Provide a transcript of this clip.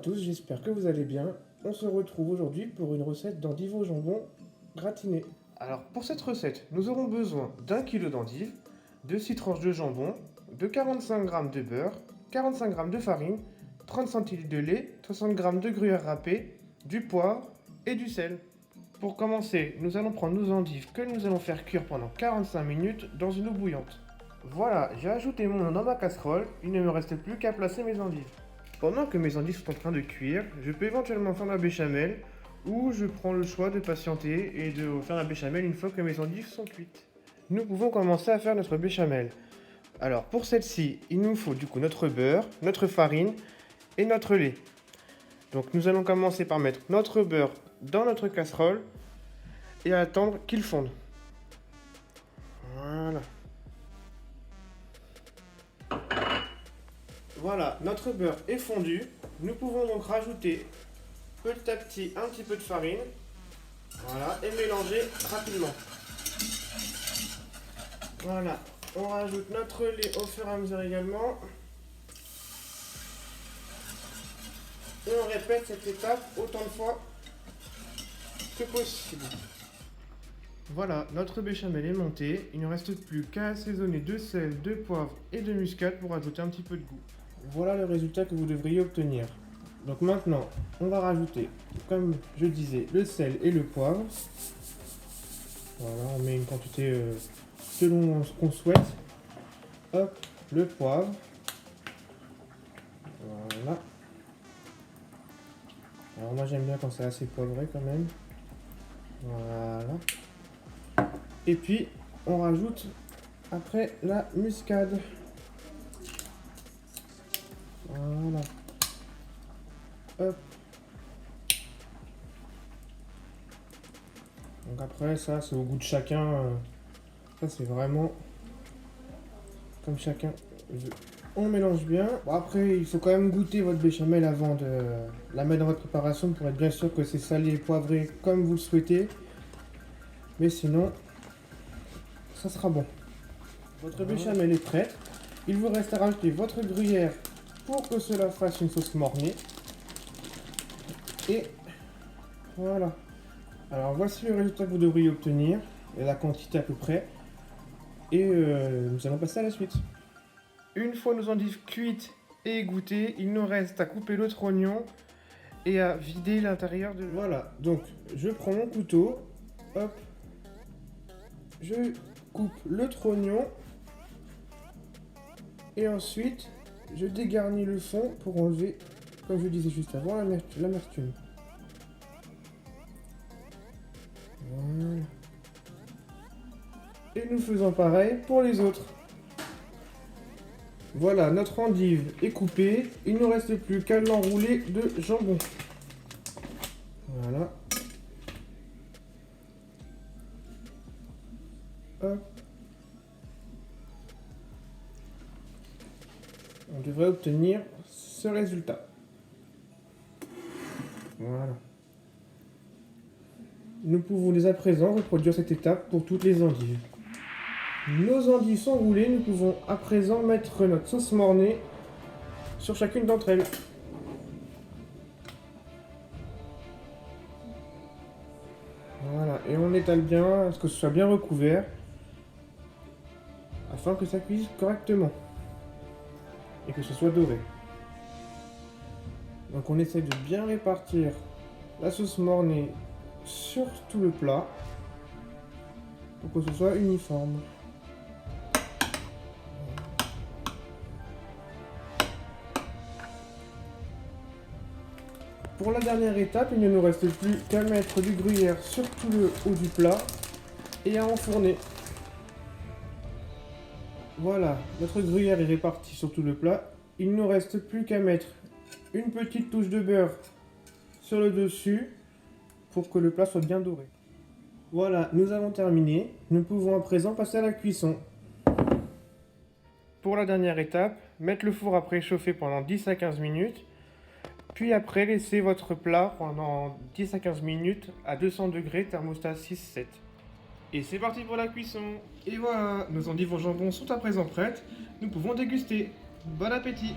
tous, j'espère que vous allez bien. On se retrouve aujourd'hui pour une recette d'endives au jambon gratiné. Alors pour cette recette, nous aurons besoin d'1 kg d'endives, de 6 tranches de jambon, de 45 g de beurre, 45 g de farine, 30 cl de lait, 60 g de gruyère râpée, du poivre et du sel. Pour commencer, nous allons prendre nos endives que nous allons faire cuire pendant 45 minutes dans une eau bouillante. Voilà, j'ai ajouté mon eau dans ma casserole, il ne me reste plus qu'à placer mes endives. Pendant que mes endives sont en train de cuire, je peux éventuellement faire ma béchamel ou je prends le choix de patienter et de faire ma béchamel une fois que mes endives sont cuites. Nous pouvons commencer à faire notre béchamel. Alors pour celle-ci, il nous faut du coup notre beurre, notre farine et notre lait. Donc nous allons commencer par mettre notre beurre dans notre casserole et attendre qu'il fonde. Voilà. Voilà, notre beurre est fondu. Nous pouvons donc rajouter petit à petit un petit peu de farine. Voilà, et mélanger rapidement. Voilà, on rajoute notre lait au fur et à mesure également. Et on répète cette étape autant de fois que possible. Voilà, notre béchamel est monté. Il ne reste plus qu'à assaisonner de sel, de poivre et de muscade pour ajouter un petit peu de goût. Voilà le résultat que vous devriez obtenir. Donc maintenant, on va rajouter, comme je disais, le sel et le poivre. Voilà, on met une quantité selon ce qu'on souhaite. Hop, le poivre. Voilà. Alors moi j'aime bien quand c'est assez poivré quand même. Voilà. Et puis on rajoute après la muscade. Voilà. Hop. Donc après ça c'est au goût de chacun. Ça c'est vraiment comme chacun veut. On mélange bien. Bon, après il faut quand même goûter votre béchamel avant de la mettre dans votre préparation pour être bien sûr que c'est salé et poivré comme vous le souhaitez. Mais sinon ça sera bon. Votre béchamel est prête. Il vous reste à rajouter votre gruyère pour que cela fasse une sauce mornée. Et voilà. Alors voici le résultat que vous devriez obtenir, et la quantité à peu près. Et nous allons passer à la suite. Une fois nos endives cuites et égouttées, il nous reste à couper l'autre oignon et à vider l'intérieur de... Voilà, donc je prends mon couteau, hop, je coupe l'autre oignon et ensuite je dégarnis le fond pour enlever, comme je disais juste avant, l'amertume. Voilà. Et nous faisons pareil pour les autres. Voilà, notre endive est coupée. Il ne nous reste plus qu'à l'enrouler de jambon. Voilà. Hop. On devrait obtenir ce résultat. Voilà. Nous pouvons dès à présent reproduire cette étape pour toutes les endives. Nos endives sont roulées, nous pouvons à présent mettre notre sauce mornée sur chacune d'entre elles. Voilà, et on étale bien, à ce que ce soit bien recouvert, afin que ça cuise correctement et que ce soit doré. Donc on essaie de bien répartir la sauce mornée sur tout le plat pour que ce soit uniforme. Pour la dernière étape, il ne nous reste plus qu'à mettre du gruyère sur tout le haut du plat et à enfourner. Voilà, notre gruyère est répartie sur tout le plat. Il ne nous reste plus qu'à mettre une petite touche de beurre sur le dessus pour que le plat soit bien doré. Voilà, nous avons terminé. Nous pouvons à présent passer à la cuisson. Pour la dernière étape, mettre le four à préchauffer pendant 10 à 15 minutes. Puis après, laissez votre plat pendant 10 à 15 minutes à 200 degrés, thermostat 6-7. Et c'est parti pour la cuisson. Et voilà, nos endives au jambon sont à présent prêtes. Nous pouvons déguster. Bon appétit!